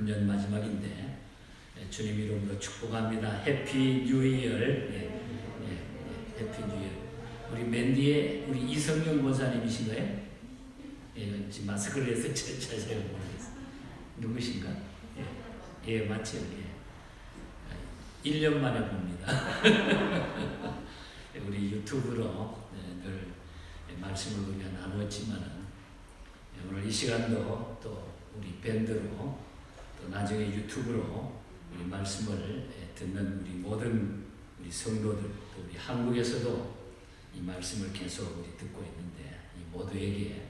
금년 마지막인데 주님 이름으로 축복합니다. 해피 뉴 이어. 해피 뉴 이어. 우리 맨 뒤에 우리 이성영 권사님이신가요? 지금 마스크를 해서 자세히 모르겠어요. 누구신가? 맞죠. 1년 만에 봅니다. 우리 유튜브로 늘 말씀을 우리가 나누었지만은 오늘 이 시간도 또 우리 밴드로 또 나중에 유튜브로 우리 말씀을 듣는 우리 모든 우리 성도들, 또 우리 한국에서도 이 말씀을 계속 우리 듣고 있는데 이 모두에게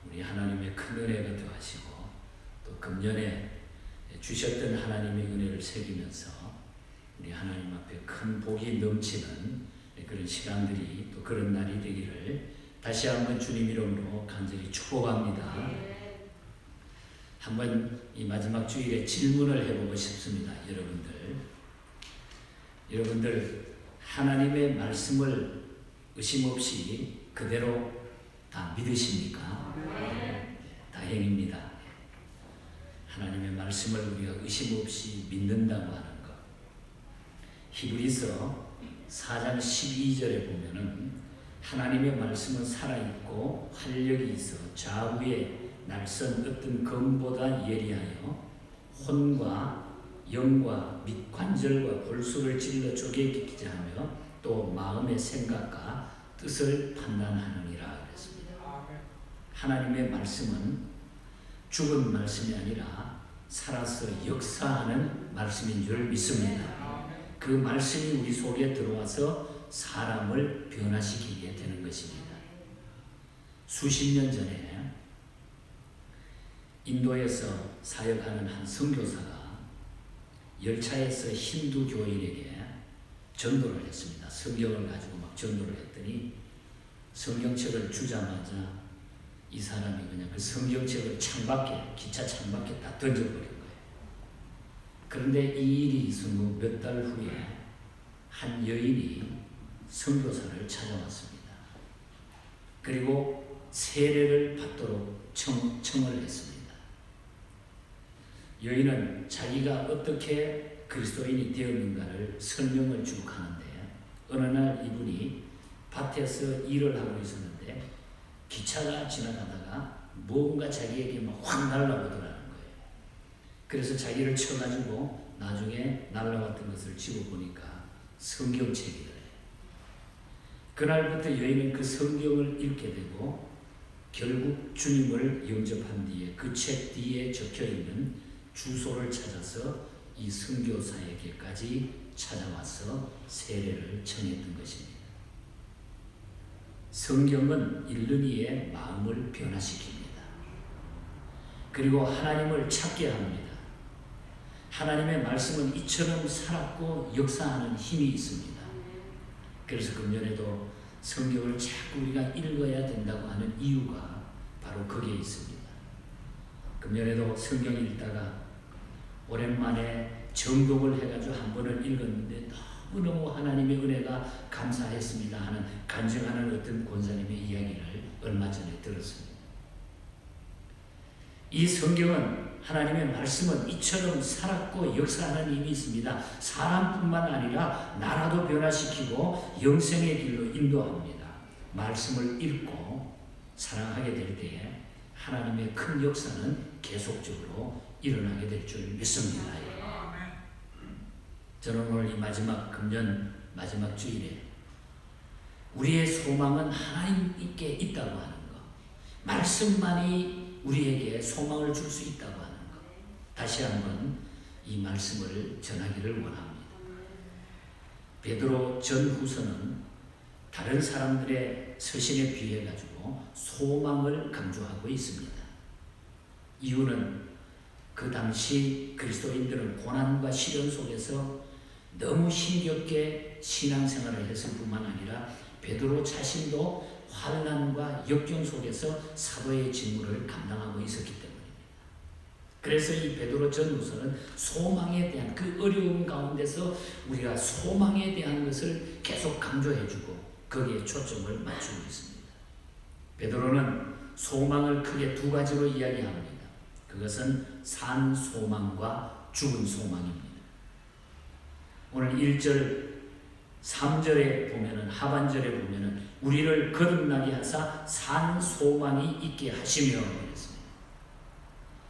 우리 하나님의 큰 은혜가 더하시고 또 금년에 주셨던 하나님의 은혜를 새기면서 우리 하나님 앞에 큰 복이 넘치는 그런 시간들이 또 그런 날이 되기를 다시 한번 주님 이름으로 간절히 축복합니다. 한번 이 마지막 주일에 질문을 해보고 싶습니다. 여러분들 하나님의 말씀을 의심 없이 그대로 다 믿으십니까? 다행입니다. 하나님의 말씀을 우리가 의심 없이 믿는다고 하는 것. 히브리서 4장 12절에 보면은 하나님의 말씀은 살아있고 활력이 있어 좌우에 날선 어떤 검보다 예리하여 혼과 영과 및 관절과 골수를 찔러 쪼개기자 하며 또 마음의 생각과 뜻을 판단하느니라 그랬습니다. 하나님의 말씀은 죽은 말씀이 아니라 살아서 역사하는 말씀인 줄 믿습니다. 그 말씀이 우리 속에 들어와서 사람을 변화시키게 되는 것입니다. 수십 년 전에 인도에서 사역하는 한 선교사가 열차에서 힌두 교인에게 전도를 했습니다. 성경을 가지고 막 전도를 했더니 성경책을 주자마자 이 사람이 그냥 그 성경책을 창밖에, 기차 창밖에 다 던져버린 거예요. 그런데 이 일이 있은 후 몇 달 후에 한 여인이 선교사를 찾아왔습니다. 그리고 세례를 받도록 청을 했습니다. 여인은 자기가 어떻게 그리스도인이 되었는가를 설명을 쭉 하는데 어느 날 이분이 밭에서 일을 하고 있었는데 기차가 지나가다가 뭔가 자기에게 막 확 날아오더라는 거예요. 그래서 자기를 쳐가지고 나중에 날아왔던 것을 집어보니까 성경책이더래요. 그날부터 여인은 그 성경을 읽게 되고 결국 주님을 영접한 뒤에 그 책 뒤에 적혀있는 주소를 찾아서 이 선교사에게까지 찾아와서 세례를 청했던 것입니다. 성경은 읽는 이의 마음을 변화시킵니다. 그리고 하나님을 찾게 합니다. 하나님의 말씀은 이처럼 살았고 역사하는 힘이 있습니다. 그래서 금년에도 성경을 자꾸 우리가 읽어야 된다고 하는 이유가 바로 거기에 있습니다. 금년에도 성경 읽다가 오랜만에 정독을 해가지고 한 번을 읽었는데 너무너무 하나님의 은혜가 감사했습니다 하는 간증하는 어떤 권사님의 이야기를 얼마 전에 들었습니다. 이 성경은 하나님의 말씀은 이처럼 살았고 역사하는 힘이 있습니다. 사람뿐만 아니라 나라도 변화시키고 영생의 길로 인도합니다. 말씀을 읽고 사랑하게 될 때에 하나님의 큰 역사는 계속적으로 일어나게 될 줄 믿습니다. 저는 오늘 이 마지막 금년 마지막 주일에 우리의 소망은 하나님께 있다고 하는 것, 말씀만이 우리에게 소망을 줄 수 있다고 하는 것, 다시 한번 이 말씀을 전하기를 원합니다. 베드로 전후서는 다른 사람들의 서신에 비해 가지고 소망을 강조하고 있습니다. 이유는 그 당시 그리스도인들은 고난과 시련 속에서 너무 힘겹게 신앙생활을 했을 뿐만 아니라 베드로 자신도 환난과 역경 속에서 사도의 직무를 감당하고 있었기 때문입니다. 그래서 이 베드로 전후서는 소망에 대한 그 어려움 가운데서 우리가 소망에 대한 것을 계속 강조해주고 거기에 초점을 맞추고 있습니다. 베드로는 소망을 크게 두 가지로 이야기합니다. 그것은 산 소망과 죽은 소망입니다. 오늘 1절 3절에 보면은, 하반절에 보면은 우리를 거듭나게 하사 산 소망이 있게 하시며 그랬습니다.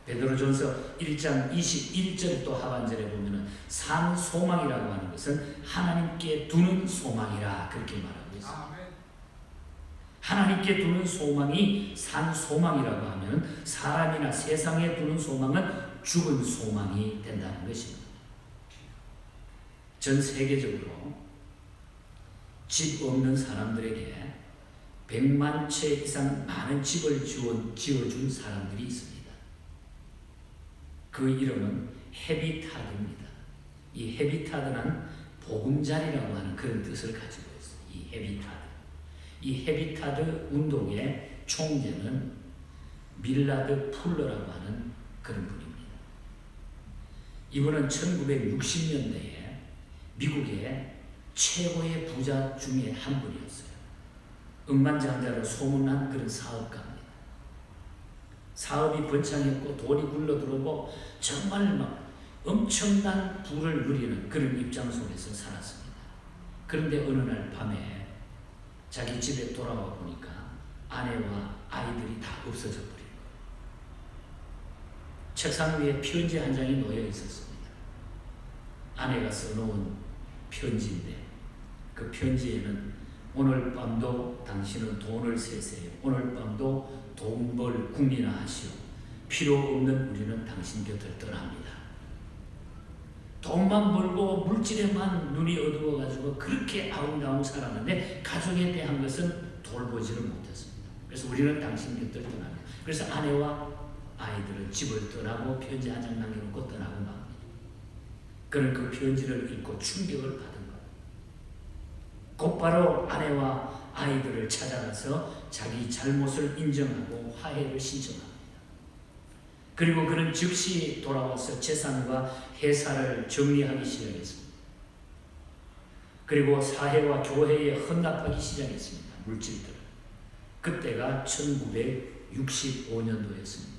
베드로전서 1장 21절 또 하반절에 보면은 산 소망이라고 하는 것은 하나님께 두는 소망이라 그렇게 말하고 있습니다. 하나님께 두는 소망이 산 소망이라고 하면 사람이나 세상에 두는 소망은 죽은 소망이 된다는 것입니다. 전 세계적으로 집 없는 사람들에게 100만 채 이상 많은 집을 지어준 사람들이 있습니다. 그 이름은 헤비타드입니다. 이 헤비타드는 보금자리라고 하는 그런 뜻을 가지고 있어요. 이 헤비타드. 이 헤비타드 운동의 총재는 밀라드 풀러라고 하는 그런 분입니다. 이분은 1960년대에 미국의 최고의 부자 중에 한 분이었어요. 억만장자로 소문난 그런 사업가입니다. 사업이 번창했고 돈이 굴러들어오고 정말 막 엄청난 부를 누리는 그런 입장 속에서 살았습니다. 그런데 어느 날 밤에 자기 집에 돌아와 보니까 아내와 아이들이 다 없어져 버린 거예요. 책상 위에 편지 한 장이 놓여 있었습니다. 아내가 써놓은 편지인데 그 편지에는 오늘 밤도 당신은 돈을 세세요. 오늘 밤도 돈 벌 궁리나 하시오. 필요 없는 우리는 당신 곁을 떠납니다. 돈만 벌고 물질에만 눈이 어두워가지고 그렇게 아웅다웅 살았는데 가족에 대한 것은 돌보지를 못했습니다. 그래서 우리는 당신 곁을 떠납니다. 그래서 아내와 아이들은 집을 떠나고 편지 한 장 남겨놓고 떠나고 맙니다. 그는 그 편지를 읽고 충격을 받은 거예요. 곧바로 아내와 아이들을 찾아가서 자기 잘못을 인정하고 화해를 신청합니다. 그리고 그는 즉시 돌아와서 재산과 회사를 정리하기 시작했습니다. 그리고 사회와 교회에 헌납하기 시작했습니다. 물질들을. 그때가 1965년도였습니다.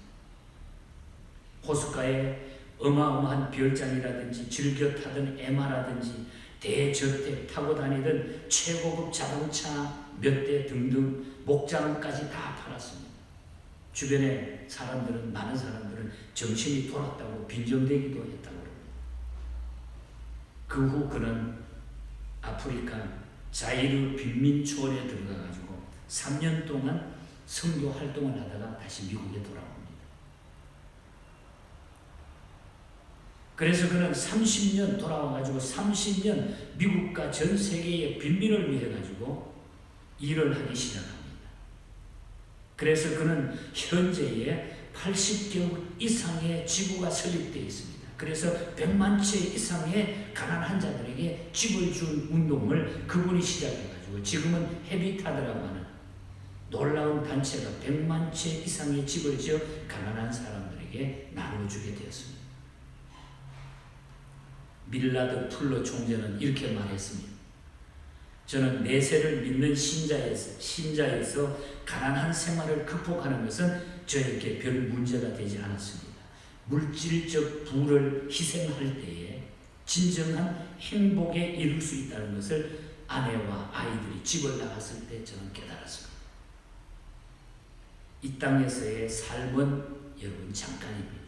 호숫가에 어마어마한 별장이라든지 즐겨 타던 에마라든지 대저택 타고 다니던 최고급 자동차 몇 대 등등 목장까지 다 팔았습니다. 주변에 사람들은, 많은 사람들은 정신이 돌았다고 빈정대기도 했다고 합니다. 그 후 그는 아프리카 자이르 빈민초원에 들어가가지고 3년 동안 선교 활동을 하다가 다시 미국에 돌아옵니다. 그래서 그는 30년 돌아와가지고 30년 미국과 전 세계의 빈민을 위해 가지고 일을 하기 시작합니다. 그래서 그는 현재에 80개국 이상의 지구가 설립되어 있습니다. 그래서 100만 채 이상의 가난한 자들에게 집을 준 운동을 그분이 시작해가지고 지금은 헤비타드라고 하는 놀라운 단체가 100만 채 이상의 집을 지어 가난한 사람들에게 나눠주게 되었습니다. 밀라드 풀러 총재는 이렇게 말했습니다. 저는 내세를 믿는 신자에서 가난한 생활을 극복하는 것은 저에게 별 문제가 되지 않았습니다. 물질적 부를 희생할 때에 진정한 행복에 이룰 수 있다는 것을 아내와 아이들이 집을 나갔을 때 저는 깨달았습니다. 이 땅에서의 삶은 여러분 잠깐입니다.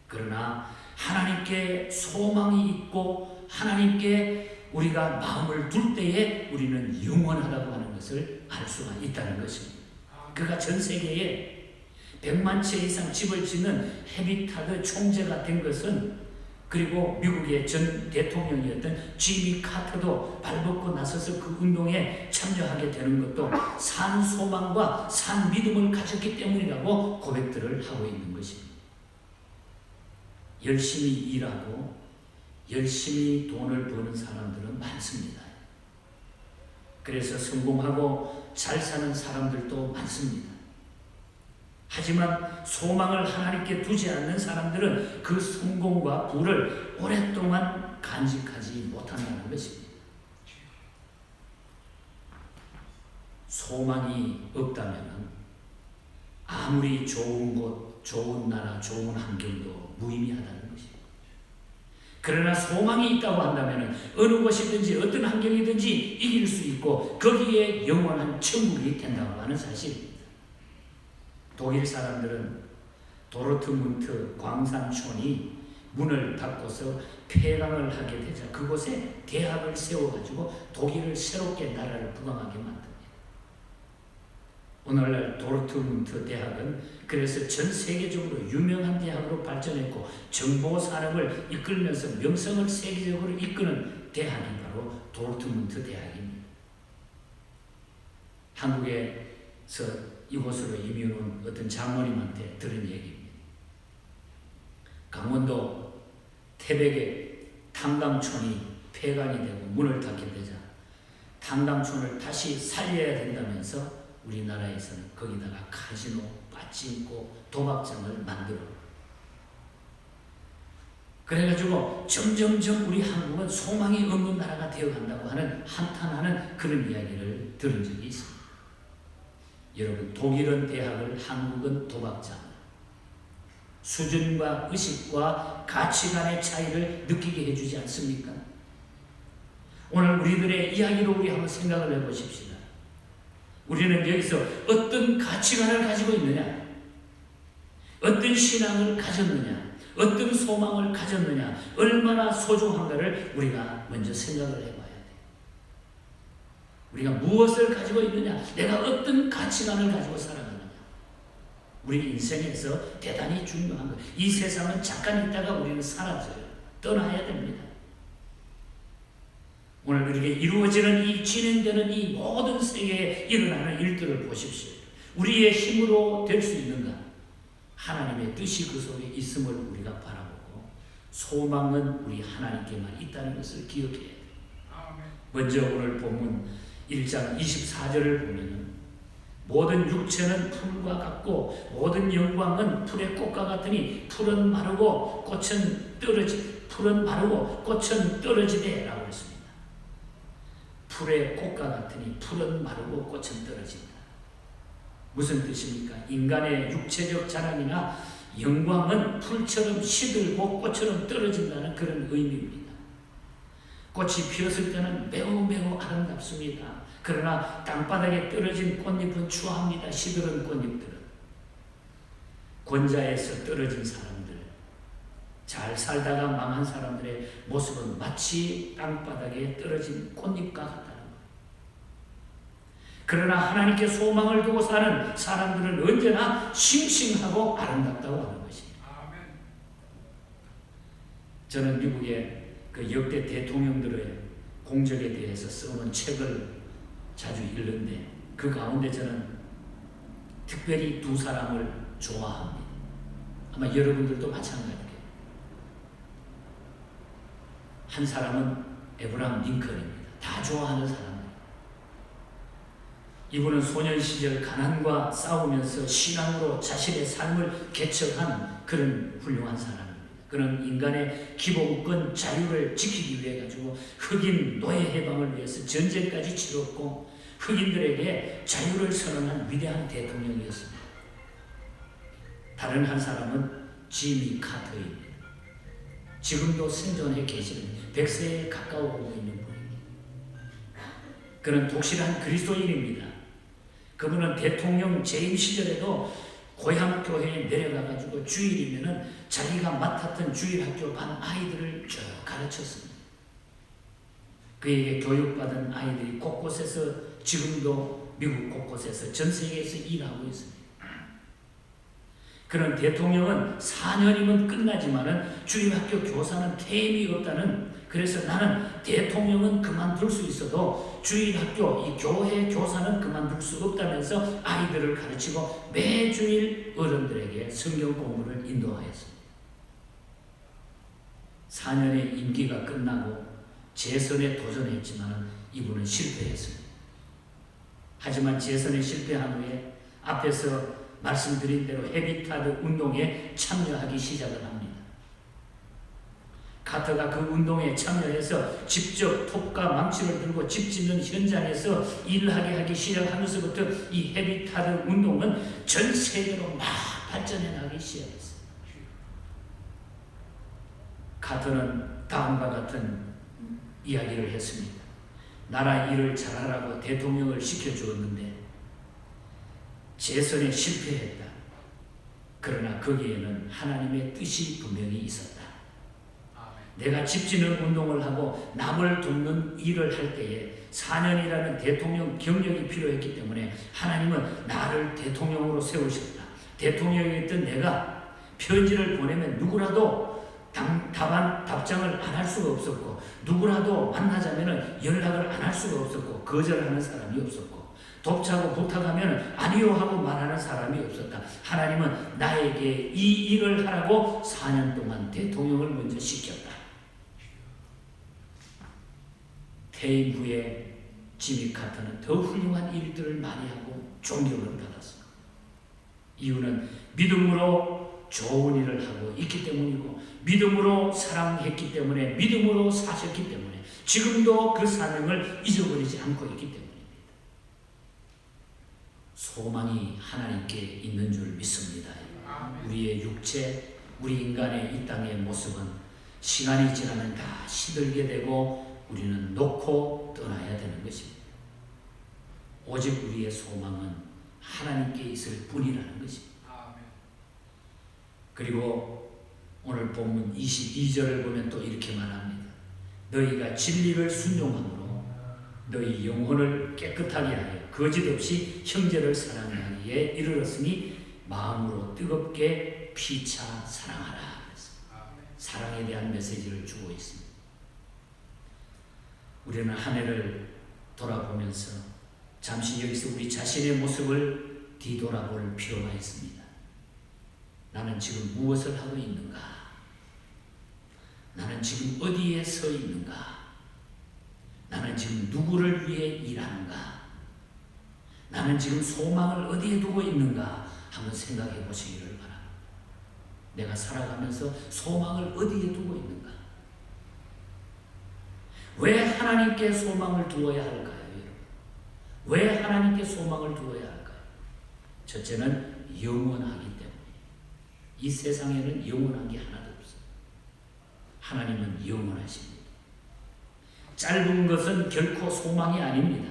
그러나 하나님께 소망이 있고 하나님께 우리가 마음을 둘 때에 우리는 영원하다고 하는 것을 알 수가 있다는 것입니다. 그가 전 세계에 100만 채 이상 집을 짓는 헤비타드 총재가 된 것은, 그리고 미국의 전 대통령이었던 지미 카터도 발벗고 나서서 그 운동에 참여하게 되는 것도 산 소망과 산 믿음을 가졌기 때문이라고 고백들을 하고 있는 것입니다. 열심히 일하고 열심히 돈을 버는 사람들은 많습니다. 그래서 성공하고 잘 사는 사람들도 많습니다. 하지만 소망을 하나님께 두지 않는 사람들은 그 성공과 부를 오랫동안 간직하지 못한다는 것입니다. 소망이 없다면 아무리 좋은 곳, 좋은 나라, 좋은 환경도 무의미하다는 것입니다. 그러나 소망이 있다고 한다면 어느 곳이든지 어떤 환경이든지 이길 수 있고 거기에 영원한 천국이 된다고 하는 사실입니다. 독일 사람들은 도르트문트 광산촌이 문을 닫고서 폐강을 하게 되자 그곳에 대학을 세워가지고 독일을 새롭게 나라를 부강하게 만듭니다. 오늘날 도르트문트 대학은 그래서 전 세계적으로 유명한 대학으로 발전했고 정보 산업을 이끌면서 명성을 세계적으로 이끄는 대학이 바로 도르트문트 대학입니다. 한국에서 이곳으로 이민 온 어떤 장모님한테 들은 얘기입니다. 강원도 태백의 탄강촌이 폐간이 되고 문을 닫게 되자 탄강촌을 다시 살려야 된다면서 우리나라에서는 거기다가 카지노, 빠찡코, 도박장을 만들어. 그래가지고 점점점 우리 한국은 소망이 없는 나라가 되어간다고 하는 한탄하는 그런 이야기를 들은 적이 있습니다. 여러분, 독일은 대학을, 한국은 도박장. 수준과 의식과 가치관의 차이를 느끼게 해주지 않습니까? 오늘 우리들의 이야기로 우리 한번 생각을 해보십시다. 우리는 여기서 어떤 가치관을 가지고 있느냐, 어떤 신앙을 가졌느냐, 어떤 소망을 가졌느냐, 얼마나 소중한가를 우리가 먼저 생각을 해봐야 돼. 우리가 무엇을 가지고 있느냐, 내가 어떤 가치관을 가지고 살아가느냐. 우리 인생에서 대단히 중요한 것. 이 세상은 잠깐 있다가 우리는 사라져요. 떠나야 됩니다. 오늘 우리에게 이루어지는 이 진행되는 이 모든 세계에 일어나는 일들을 보십시오. 우리의 힘으로 될 수 있는가? 하나님의 뜻이 그 속에 있음을 우리가 바라보고 소망은 우리 하나님께만 있다는 것을 기억해야 돼요. 먼저 오늘 본문 1장 24절을 보면은 모든 육체는 풀과 같고 모든 영광은 풀의 꽃과 같으니 풀은 마르고 꽃은 떨어지되 라고 했습니다. 풀의 꽃과 같으니 풀은 마르고 꽃은 떨어진다. 무슨 뜻입니까? 인간의 육체적 자랑이나 영광은 풀처럼 시들고 꽃처럼 떨어진다는 그런 의미입니다. 꽃이 피었을 때는 매우 아름답습니다. 그러나 땅바닥에 떨어진 꽃잎은 추합니다. 시들은 꽃잎들은. 권자에서 떨어진 사람들, 잘 살다가 망한 사람들의 모습은 마치 땅바닥에 떨어진 꽃잎과 같다는 것. 그러나 하나님께 소망을 두고 사는 사람들은 언제나 싱싱하고 아름답다고 하는 것입니다. 저는 미국의 그 역대 대통령들의 공적에 대해서 써놓은 책을 자주 읽는데 그 가운데 저는 특별히 두 사람을 좋아합니다. 아마 여러분들도 마찬가지예요. 한 사람은 에브라함 링컨입니다. 다 좋아하는 사람이에요. 이분은 소년 시절 가난과 싸우면서 신앙으로 자신의 삶을 개척한 그런 훌륭한 사람입니다. 그는 인간의 기본권 자유를 지키기 위해 가지고 흑인 노예 해방을 위해서 전쟁까지 치렀고 흑인들에게 자유를 선언한 위대한 대통령이었습니다. 다른 한 사람은 지미 카터입니다. 지금도 생존해 계시는 100세에 가까워오고 있는 분입니다. 그는 독실한 그리스도인입니다. 그분은 대통령 재임 시절에도 고향 교회에 내려가가지고 주일이면은 자기가 맡았던 주일학교 반 아이들을 쭉 가르쳤습니다. 그에게 교육받은 아이들이 곳곳에서 지금도 미국 곳곳에서 전 세계에서 일하고 있습니다. 그런 대통령은 4년이면 끝나지만은 주일학교 교사는 퇴임이 없다는, 그래서 나는 대통령은 그만둘 수 있어도 주일학교 이 교회 교사는 그만둘 수 없다면서 아이들을 가르치고 매주일 어른들에게 성경 공부를 인도하였습니다. 4년의 임기가 끝나고 재선에 도전했지만 이분은 실패했습니다. 하지만 재선에 실패한 후에 앞에서 말씀드린 대로 헤비타드 운동에 참여하기 시작을 합니다. 카터가 그 운동에 참여해서 직접 톱과 망치를 들고 집 짓는 현장에서 일하게 하기 시작하면서부터 이 헤비타드 운동은 전 세계로 막 발전해 나가기 시작했어요. 카터는 다음과 같은 이야기를 했습니다. 나라 일을 잘하라고 대통령을 시켜주었는데 재선에 실패했다. 그러나 거기에는 하나님의 뜻이 분명히 있었다. 내가 집 짓는 운동을 하고 남을 돕는 일을 할 때에 4년이라는 대통령 경력이 필요했기 때문에 하나님은 나를 대통령으로 세우셨다. 대통령이었던 내가 편지를 보내면 누구라도 답장을 안 할 수가 없었고, 누구라도 만나자면 연락을 안 할 수가 없었고, 거절하는 사람이 없었고, 돕자고 부탁하면 아니요 하고 말하는 사람이 없었다. 하나님은 나에게 이 일을 하라고 4년 동안 대통령을 먼저 시켰다. 퇴임 후에 지미 카터는 더 훌륭한 일들을 많이 하고 존경을 받았습니다. 이유는 믿음으로 좋은 일을 하고 있기 때문이고, 믿음으로 사랑했기 때문에, 믿음으로 사셨기 때문에, 지금도 그 사명을 잊어버리지 않고 있기 때문입니다. 소망이 하나님께 있는 줄 믿습니다. 우리의 육체, 우리 인간의 이 땅의 모습은 시간이 지나면 다 시들게 되고 우리는 놓고 떠나야 되는 것입니다. 오직 우리의 소망은 하나님께 있을 뿐이라는 것입니다. 그리고 오늘 본문 22절을 보면 또 이렇게 말합니다. 너희가 진리를 순종함으로 너희 영혼을 깨끗하게 하여 거짓없이 형제를 사랑하기에 이르렀으니 마음으로 뜨겁게 피차 사랑하라. 사랑에 대한 메시지를 주고 있습니다. 우리는 한 해를 돌아보면서 잠시 여기서 우리 자신의 모습을 뒤돌아볼 필요가 있습니다. 나는 지금 무엇을 하고 있는가? 나는 지금 어디에 서 있는가? 나는 지금 누구를 위해 일하는가? 나는 지금 소망을 어디에 두고 있는가? 한번 생각해 보시기를 바랍니다. 내가 살아가면서 소망을 어디에 두고 있는가? 왜 하나님께 소망을 두어야 할까요, 여러분? 왜 하나님께 소망을 두어야 할까요? 첫째는 영원하기 때문에. 이 세상에는 영원한 게 하나도 없어요. 하나님은 영원하십니다. 짧은 것은 결코 소망이 아닙니다.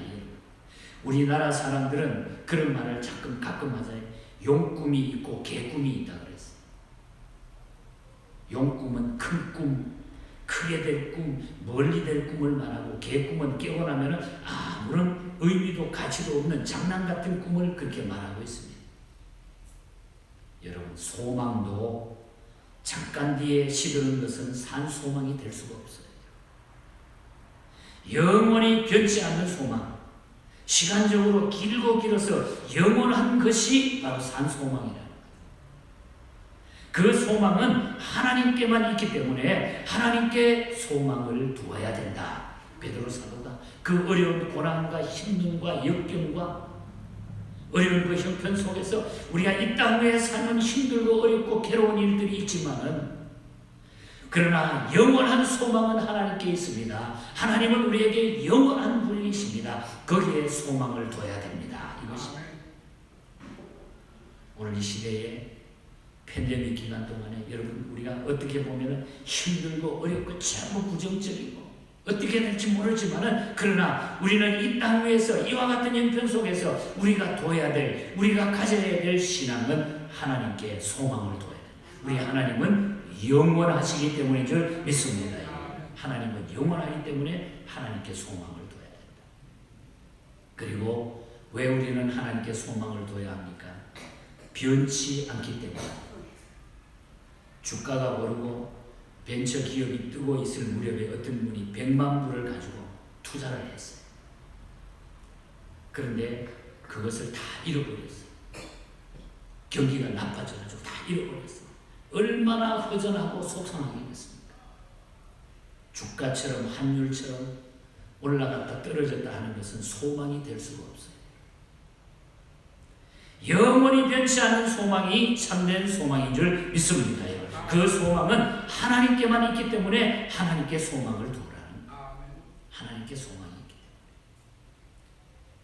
우리나라 사람들은 그런 말을 가끔 하잖아요. 용꿈이 있고 개꿈이 있다 그랬어요. 용꿈은 큰 꿈, 크게 될 꿈, 멀리 될 꿈을 말하고, 개꿈은 깨고 나면 아무런 의미도 가치도 없는 장난 같은 꿈을 그렇게 말하고 있습니다. 여러분, 소망도 잠깐 뒤에 시드는 것은 산 소망이 될 수가 없어요. 영원히 변치 않는 소망, 시간적으로 길고 길어서 영원한 것이 바로 산 소망이라. 그 소망은 하나님께만 있기 때문에 하나님께 소망을 두어야 된다. 베드로 사도가 그 어려운 고난과 힘듦과 역경과 어려운 그 형편 속에서 우리가 이 땅에 사는 힘들고 어렵고 괴로운 일들이 있지만은, 그러나 영원한 소망은 하나님께 있습니다. 하나님은 우리에게 영원한 분이십니다. 거기에 소망을 둬야 됩니다. 이것입니다. 오늘 이 시대에 팬데믹 기간 동안에 여러분, 우리가 어떻게 보면 힘들고 어렵고 전부 부정적이고 어떻게 될지 모르지만은, 그러나 우리는 이 땅 위에서 이와 같은 형편 속에서 우리가 둬야 될, 우리가 가져야 될 신앙은 하나님께 소망을 둬야 됩니다. 우리 하나님은 영원하시기 때문인 줄 믿습니다. 하나님은 영원하기 때문에 하나님께 소망을 둬야 된다. 그리고 왜 우리는 하나님께 소망을 둬야 합니까? 변치 않기 때문에. 주가가 오르고 벤처 기업이 뜨고 있을 무렵에 어떤 분이 100만 불을 가지고 투자를 했어요. 그런데 그것을 다 잃어버렸어요. 경기가 나빠져가지고 다 잃어버렸어요. 얼마나 허전하고 속상하겠습니까? 주가처럼 환율처럼 올라갔다 떨어졌다 하는 것은 소망이 될 수가 없어요. 영원히 변치 않는 소망이 참된 소망인 줄 믿습니다. 그 소망은 하나님께만 있기 때문에 하나님께 소망을 두라는 거예요. 하나님께 소망이 있기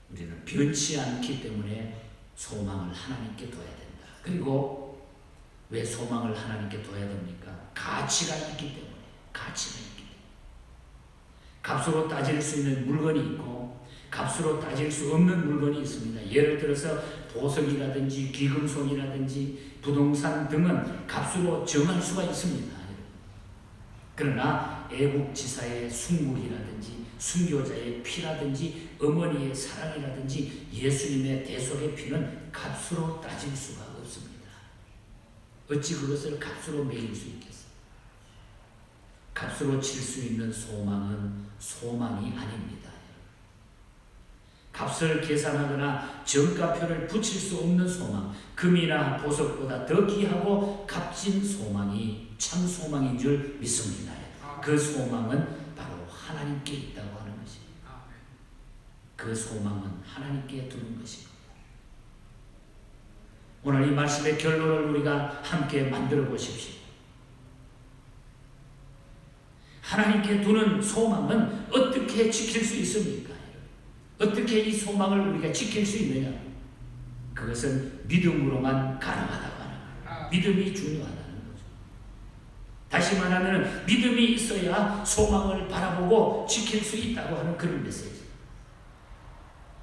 때문에 우리는 변치 않기 때문에 소망을 하나님께 둬야 된다. 그리고 왜 소망을 하나님께 둬야 됩니까? 가치가 있기 때문에. 가치가 있기 때문에. 값으로 따질 수 있는 물건이 있고 값으로 따질 수 없는 물건이 있습니다. 예를 들어서 보석이라든지 귀금속이라든지 부동산 등은 값으로 정할 수가 있습니다. 그러나 애국지사의 순국이라든지 순교자의 피라든지 어머니의 사랑이라든지 예수님의 대속의 피는 값으로 따질 수가 없습니다. 어찌 그것을 값으로 매길 수 있겠어요? 값으로 칠 수 있는 소망은 소망이 아닙니다. 값을 계산하거나 정가표를 붙일 수 없는 소망, 금이나 보석보다 더 귀하고 값진 소망이 참 소망인 줄 믿습니다. 그 소망은 바로 하나님께 있다고 하는 것입니다. 그 소망은 하나님께 두는 것입니다. 오늘 이 말씀의 결론을 우리가 함께 만들어 보십시오. 하나님께 두는 소망은 어떻게 지킬 수 있습니까? 어떻게 이 소망을 우리가 지킬 수 있느냐? 그것은 믿음으로만 가능하다고 하는 거예요. 믿음이 중요하다는 거죠. 다시 말하면 믿음이 있어야 소망을 바라보고 지킬 수 있다고 하는 그런 메시지.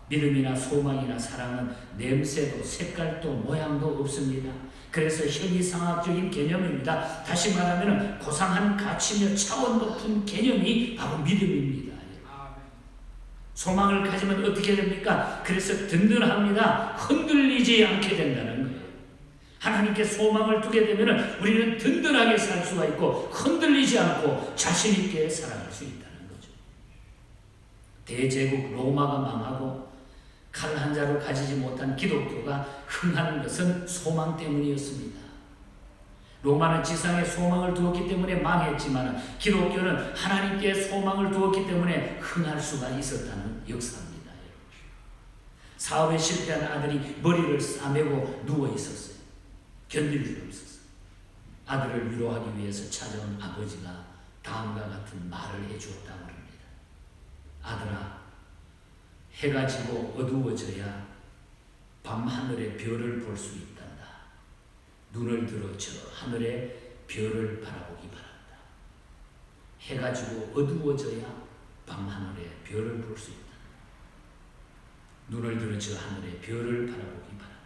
믿음이나 소망이나 사랑은 냄새도 색깔도 모양도 없습니다. 그래서 현이상학적인 개념입니다. 다시 말하면 고상한 가치며 차원 높은 개념이 바로 믿음입니다. 소망을 가지면 어떻게 됩니까? 그래서 든든합니다. 흔들리지 않게 된다는 거예요. 하나님께 소망을 두게 되면 우리는 든든하게 살 수가 있고 흔들리지 않고 자신 있게 살아갈 수 있다는 거죠. 대제국 로마가 망하고 칼 한 자루 가지지 못한 기독교가 흥하는 것은 소망 때문이었습니다. 로마는 지상에 소망을 두었기 때문에 망했지만 기독교는 하나님께 소망을 두었기 때문에 흥할 수가 있었다는 역사입니다. 사업에 실패한 아들이 머리를 싸매고 누워 있었어요. 견딜 수 없었어요. 아들을 위로하기 위해서 찾아온 아버지가 다음과 같은 말을 해주었다고 합니다. 아들아, 해가 지고 어두워져야 밤하늘의 별을 볼 수 있단다. 눈을 들어 저 하늘의 별을 바라보기 바란다. 해가 지고 어두워져야 밤하늘의 별을 볼 수 있다. 눈을 들어 저 하늘의 별을 바라보기 바란다.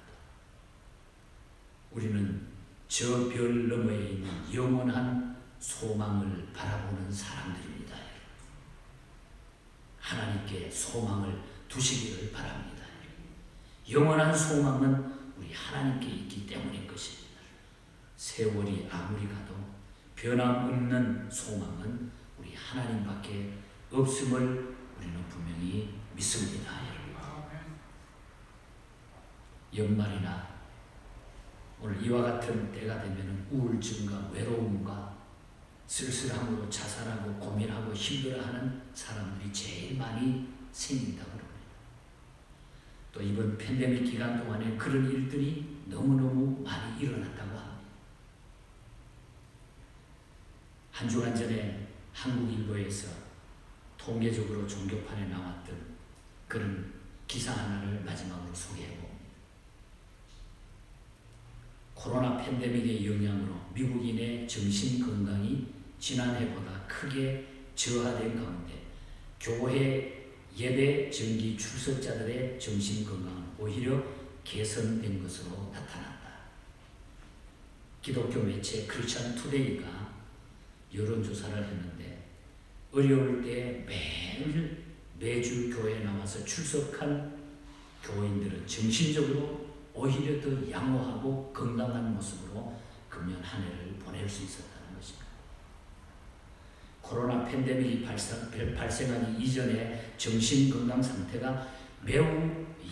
우리는 저 별 너머에 있는 영원한 소망을 바라보는 사람들입니다. 하나님께 소망을 두시기를 바랍니다. 영원한 소망은 우리 하나님께 있기 때문인 것입니다. 세월이 아무리 가도 변함없는 소망은 우리 하나님밖에 없음을 우리는 분명히 믿습니다. 연말이나 오늘 이와 같은 때가 되면 우울증과 외로움과 쓸쓸함으로 자살하고 고민하고 힘들어하는 사람들이 제일 많이 생긴다고 합니다. 또 이번 팬데믹 기간 동안에 그런 일들이 너무너무 많이 일어났다고 합니다. 한 주간 전에 한국일보에서 통계적으로 종교판에 나왔던 그런 기사 하나를 마지막으로 소개해봅니다. 코로나 팬데믹의 영향으로 미국인의 정신건강이 지난해보다 크게 저하된 가운데 교회 예배 정기 출석자들의 정신건강은 오히려 개선된 것으로 나타났다. 기독교 매체 크리스천 투데이가 여론조사를 했는데 어려울 때 매주 교회에 나와서 출석한 교인들은 정신적으로 오히려 더 양호하고 건강한 모습으로 금년 한 해를 보낼 수 있었다는 것입니다. 코로나 팬데믹이 발생하기 이전에 정신건강 상태가 매우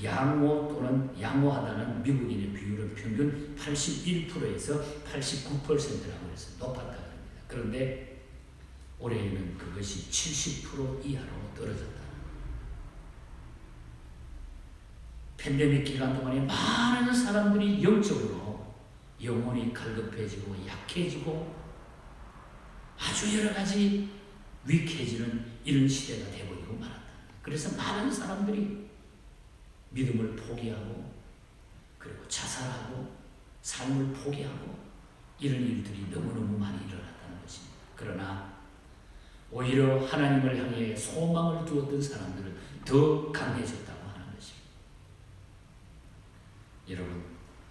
양호 또는 양호하다는 미국인의 비율은 평균 81%에서 89%라고 해서 높았다고 합니다. 그런데 올해에는 그것이 70% 이하로 떨어졌다. 팬데믹 기간 동안에 많은 사람들이 영적으로 영혼이 갈급해지고 약해지고 아주 여러 가지 위태해지는 이런 시대가 되어버리고 말았다. 그래서 많은 사람들이 믿음을 포기하고 그리고 자살하고 삶을 포기하고 이런 일들이 너무너무 많이 일어났다는 것입니다. 그러나 오히려 하나님을 향해 소망을 두었던 사람들은 더 강해졌다고 하는 것입니다. 여러분,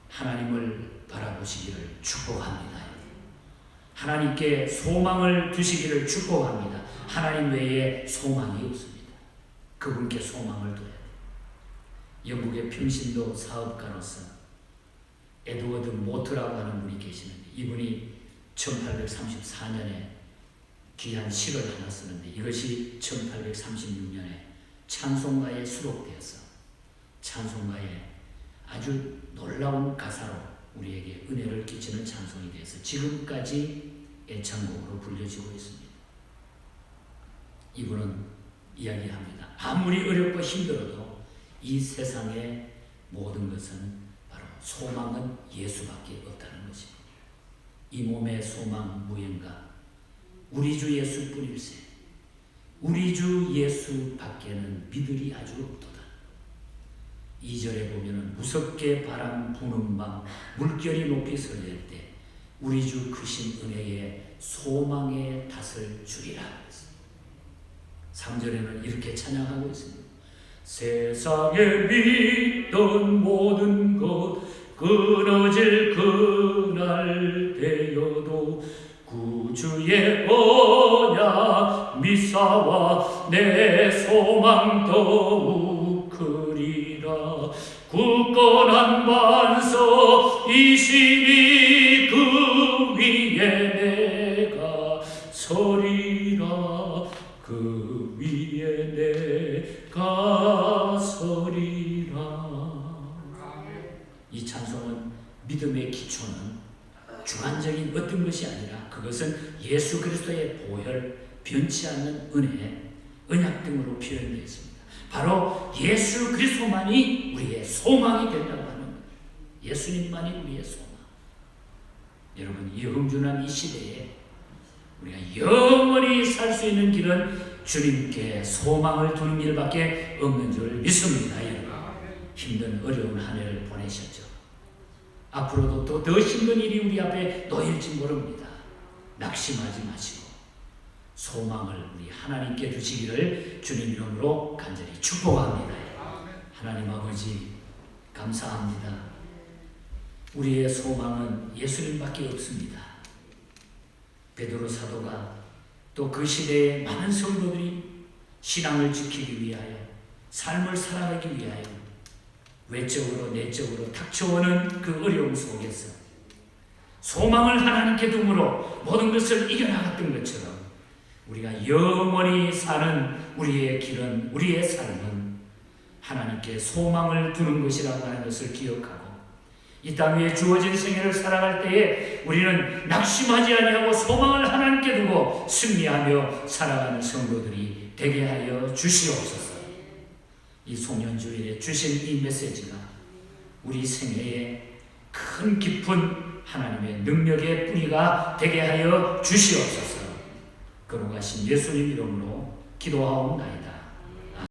하나님을 바라보시기를 축복합니다. 하나님께 소망을 두시기를 축복합니다. 하나님 외에 소망이 없습니다. 그분께 소망을 둬야 돼요. 영국의 평신도 사업가로서 에드워드 모트라고 하는 분이 계시는데, 이분이 1834년에 귀한 시를 하나 쓰는데, 이것이 1836년에 찬송가에 수록되어서 찬송가에 아주 놀라운 가사로 우리에게 은혜를 끼치는 찬송이 되어서 지금까지 애창곡으로 불려지고 있습니다. 이분은 이야기합니다. 아무리 어렵고 힘들어도 이 세상의 모든 것은 바로 소망은 예수밖에 없다는 것입니다. 이 몸의 소망 무언가 우리 주 예수뿐일세. 우리 주 예수 밖에는 믿으리 아주 없도다. 2절에 보면은 무섭게 바람 부는 밤 물결이 높이 설릴 때 우리 주 크신 은혜에 소망의 탓을 주리라 그랬습니다. 3절에는 이렇게 찬양하고 있습니다. 세상에 믿던 모든 것 끊어질 그날 되어도 구주의 언약 미사와 내 소망 더욱 크리라. 굳건한 반석이시니 그 위에 내가 서리라. 그 위에 내가 서리라. 이 찬송은 믿음의 기초는 주관적인 어떤 것이 아니라 그것은 예수 그리스도의 보혈, 변치 않는 은혜, 언약 등으로 표현되어 있습니다. 바로 예수 그리스도만이 우리의 소망이 된다고 하는 거예요. 예수님만이 우리의 소망. 여러분, 이 험준한 이 시대에 우리가 영원히 살 수 있는 길은 주님께 소망을 두는 길밖에 없는 줄 믿습니다. 여러분, 힘든 어려운 한 해를 보내셨죠. 앞으로도 또 더 힘든 일이 우리 앞에 놓일지 모릅니다. 낙심하지 마시고 소망을 우리 하나님께 두시기를 주님 이름으로 간절히 축복합니다. 하나님 아버지 감사합니다. 우리의 소망은 예수님밖에 없습니다. 베드로 사도가 또 그 시대의 많은 성도들이 신앙을 지키기 위하여 삶을 살아가기 위하여 외적으로 내적으로 닥쳐오는 그 어려움 속에서 소망을 하나님께 둠으로 모든 것을 이겨나갔던 것처럼 우리가 영원히 사는 우리의 길은, 우리의 삶은 하나님께 소망을 두는 것이라고 하는 것을 기억하고 이 땅 위에 주어진 생애를 살아갈 때에 우리는 낙심하지 아니하고 소망을 하나님께 두고 승리하며 살아가는 성도들이 되게 하여 주시옵소서. 이 송년주일에 주신 이 메시지가 우리 생애에 큰 깊은 하나님의 능력의 뿌리가 되게 하여 주시옵소서. 거룩하신 예수님 이름으로 기도하옵나이다.